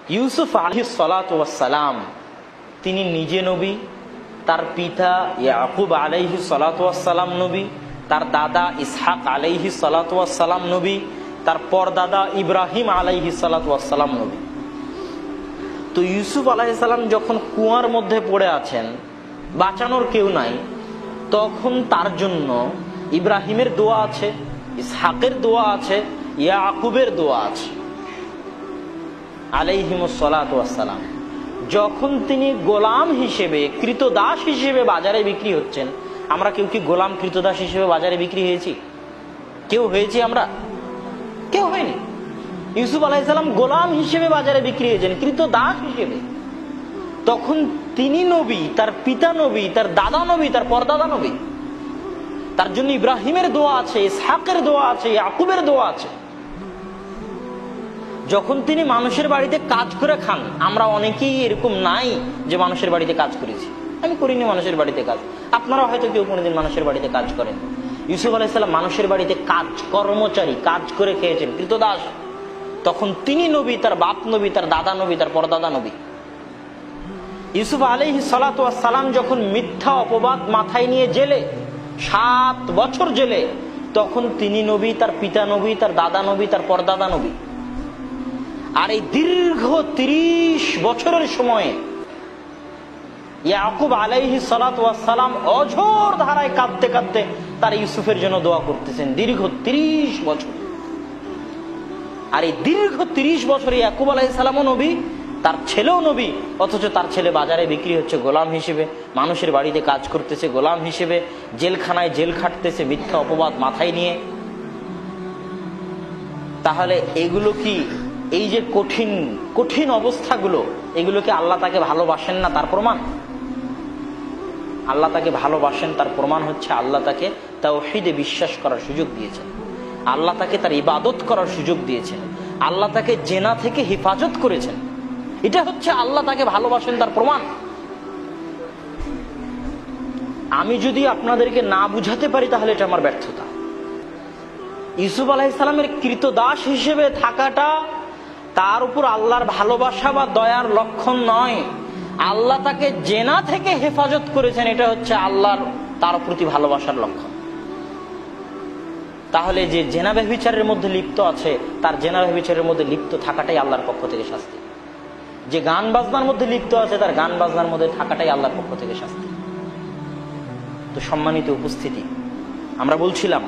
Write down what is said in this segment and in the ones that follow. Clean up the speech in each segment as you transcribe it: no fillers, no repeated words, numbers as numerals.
ইউসুফ আলাইহিস সালাতু ওয়াস সালাম তিনি নিজে নবী, তার পিতা ইয়াকুব আলাইহিস সালাতু ওয়াস সালাম নবী, তার দাদা ইসহাক আলাইহিস সালাতু ওয়াস সালাম নবী, তার পরদাদা ইব্রাহিম আলাইহিস সালাতু ওয়াস সালাম নবী। তো ইউসুফ আলাইহিস সালাম যখন কুয়ার মধ্যে পড়ে আছেন, বাঁচানোর কেউ নাই, তখন তার জন্য ইব্রাহিমের দোয়া আছে, ইসহাকের দোয়া আছে, ইয়াকুবের দোয়া আছে আলাইহিমুস সালাতু ওয়াস সালাম। যখন তিনি গোলাম হিসেবে, কৃতদাস হিসেবে বাজারে বিক্রি হচ্ছেন, আমরা কেউ কি গোলাম কৃতদাস হিসেবে বাজারে বিক্রি হয়েছি? কেউ হয়েছি? আমরা কেউ হয়নি। ইউসুফ আলাইহিস সালাম গোলাম হিসেবে বাজারে বিক্রি হয়েছেন, কৃতদাস হিসেবে। তখন তিনি নবী, তার পিতা নবী, তার দাদা নবী, তার পরদাদা নবী। তার জন্য ইব্রাহিমের দোয়া আছে, ইসহাকের দোয়া আছে, ইয়াকুবের দোয়া আছে। যখন তিনি মানুষের বাড়িতে কাজ করে খান, আমরা অনেকেই এরকম নাই যে মানুষের বাড়িতে কাজ করেছি। আমি করিনি মানুষের বাড়িতে কাজ, আপনারা হয়তো কেউ কোনোদিন মানুষের বাড়িতে কাজ করেন। ইউসুফ আলাইহিস সালাম মানুষের বাড়িতে কাজ, কর্মচারী, কাজ করে খেয়েছেন, কৃতদাস। তখন তিনি নবী, তার বাপ নবী, তার দাদা নবী, তার পরদাদা নবী। ইউসুফ আলাইহিস সালাতু ওয়াস সালাম যখন মিথ্যা অপবাদ মাথায় নিয়ে জেলে, 7 বছর জেলে, তখন তিনি নবী, তার পিতা নবী, তার দাদা নবী, তার পরদাদা নবী। আর এই দীর্ঘ 30 বছরের সময়ে ইয়াকুব আলাইহিস সালাতু ওয়াস সালাম অঝোর ধারায় কাঁদতে কাঁদতে তার ইউসুফের জন্য দোয়া করতেছেন, দীর্ঘ 30 বছর। আর এই দীর্ঘ 30 বছরে ইয়াকুব আলাইহিস সালামও নবী, তার ছেলেও নবী, অথচ তার ছেলে বাজারে বিক্রি হচ্ছে গোলাম হিসেবে, মানুষের বাড়িতে কাজ করতেছে গোলাম হিসেবে, জেলখানায় জেল খাটতেছে মিথ্যা অপবাদ মাথায় নিয়ে। তাহলে এগুলো কি, এই যে কঠিন কঠিন অবস্থাগুলো, এগুলো কি আল্লাহ তাকে ভালোবাসেন না তার প্রমাণ? আল্লাহ তাকে ভালোবাসেন তার প্রমাণ হচ্ছে আল্লাহ তাকে তাওহীদে বিশ্বাস করার সুযোগ দিয়েছেন, আল্লাহ তাকে তার ইবাদত করার সুযোগ দিয়েছেন, আল্লাহ তাকে জেনা থেকে হেফাজত করেছেন। এটা হচ্ছে আল্লাহ তাকে ভালোবাসেন তার প্রমাণ। আমি যদি আপনাদেরকে না বুঝাতে পারি তাহলে এটা আমার ব্যর্থতা। ইউসুফ আলাইহিস সালামের কৃতদাস হিসেবে থাকাটা তার উপর আল্লাহর ভালোবাসা বা দয়ার লক্ষণ নয়। আল্লাহ তাকে জেনা থেকে হেফাজত করেছেন, এটা হচ্ছে আল্লাহর তার প্রতি ভালোবাসার লক্ষণ। তাহলে যে জেনা ব্যভিচারের মধ্যে লিপ্ত আছে, তার জেনা ব্যভিচারের মধ্যে লিপ্ত থাকাটাই আল্লাহর পক্ষ থেকে শাস্তি। যে গান বাজনার মধ্যে লিপ্ত আছে, তার গান বাজনার মধ্যে থাকাটাই আল্লাহর পক্ষ থেকে শাস্তি। তো সম্মানিত উপস্থিতি, আমরা বলছিলাম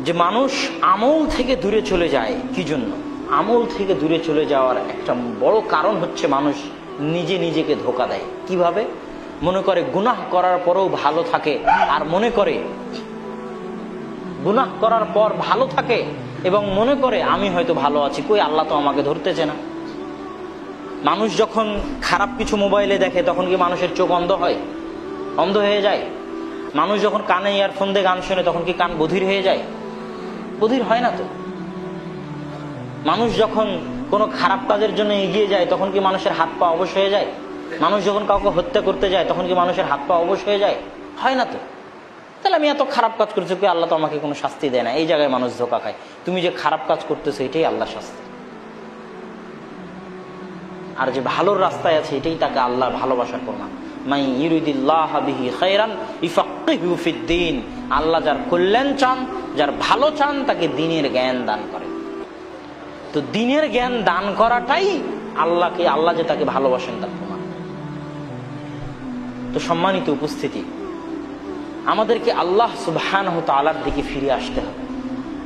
যে মানুষ আমল থেকে দূরে চলে যায় কি জন্য? আমল থেকে দূরে চলে যাওয়ার একটা বড় কারণ হচ্ছে মানুষ নিজে নিজেকে ধোঁকা দেয়। কিভাবে? মনে করে গুনাহ করার পরেও ভালো থাকে, আর মনে করে গুনাহ করার পর ভালো থাকে এবং মনে করে আমি হয়তো ভালো আছি, কই আল্লাহ তো আমাকে ধরতেছে না। মানুষ যখন খারাপ কিছু মোবাইলে দেখে, তখন কি মানুষের চোখ অন্ধ হয়? অন্ধ হয়ে যায়। মানুষ যখন কানে ইয়ারফোন দিয়ে গান শোনে, তখন কি কান বধির হয়ে যায়? বধির হয় না তো। মানুষ যখন কোনো খারাপ কাজের জন্য এগিয়ে যায়, তখন কি মানুষের হাত পা অবশ হয়ে যায়? মানুষ যখন কাউকে হত্যা করতে যায়, তখন কি মানুষের হাত পা অবশ হয়ে যায়? হয় না তো। তাহলে আমি এত খারাপ কাজ করছি, কি আল্লাহ তো আমাকে কোনো শাস্তি দেয় না। এই জায়গায় মানুষ ধোঁকা খায়। তুমি যে খারাপ কাজ করতেছো, এটাই আল্লাহ শাস্তি। আর যে ভালোর রাস্তায় আছে, এটাই তাকে আল্লাহর ভালোবাসার প্রমাণ। মাই ইউরিদিল্লাহু বিহি খায়রান ইফাক্কিহু ফিদ্দীন। আল্লাহ যার কল্যাণ চান, যার ভালো চান, তাকে দ্বীনের জ্ঞান দান করেন। তো দ্বীনের জ্ঞান দান করাটাই আল্লাহকে, আল্লাহ যে তাকে ভালোবাসেন তার প্রমাণ। তো সম্মানিত উপস্থিতি, আমাদেরকে আল্লাহ সুবহানাহু ওয়া তাআলার দিকে ফিরে আসতে হবে,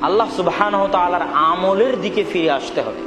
আল্লাহ সুবহানাহু ওয়া তাআলার আমলের দিকে ফিরে আসতে হবে।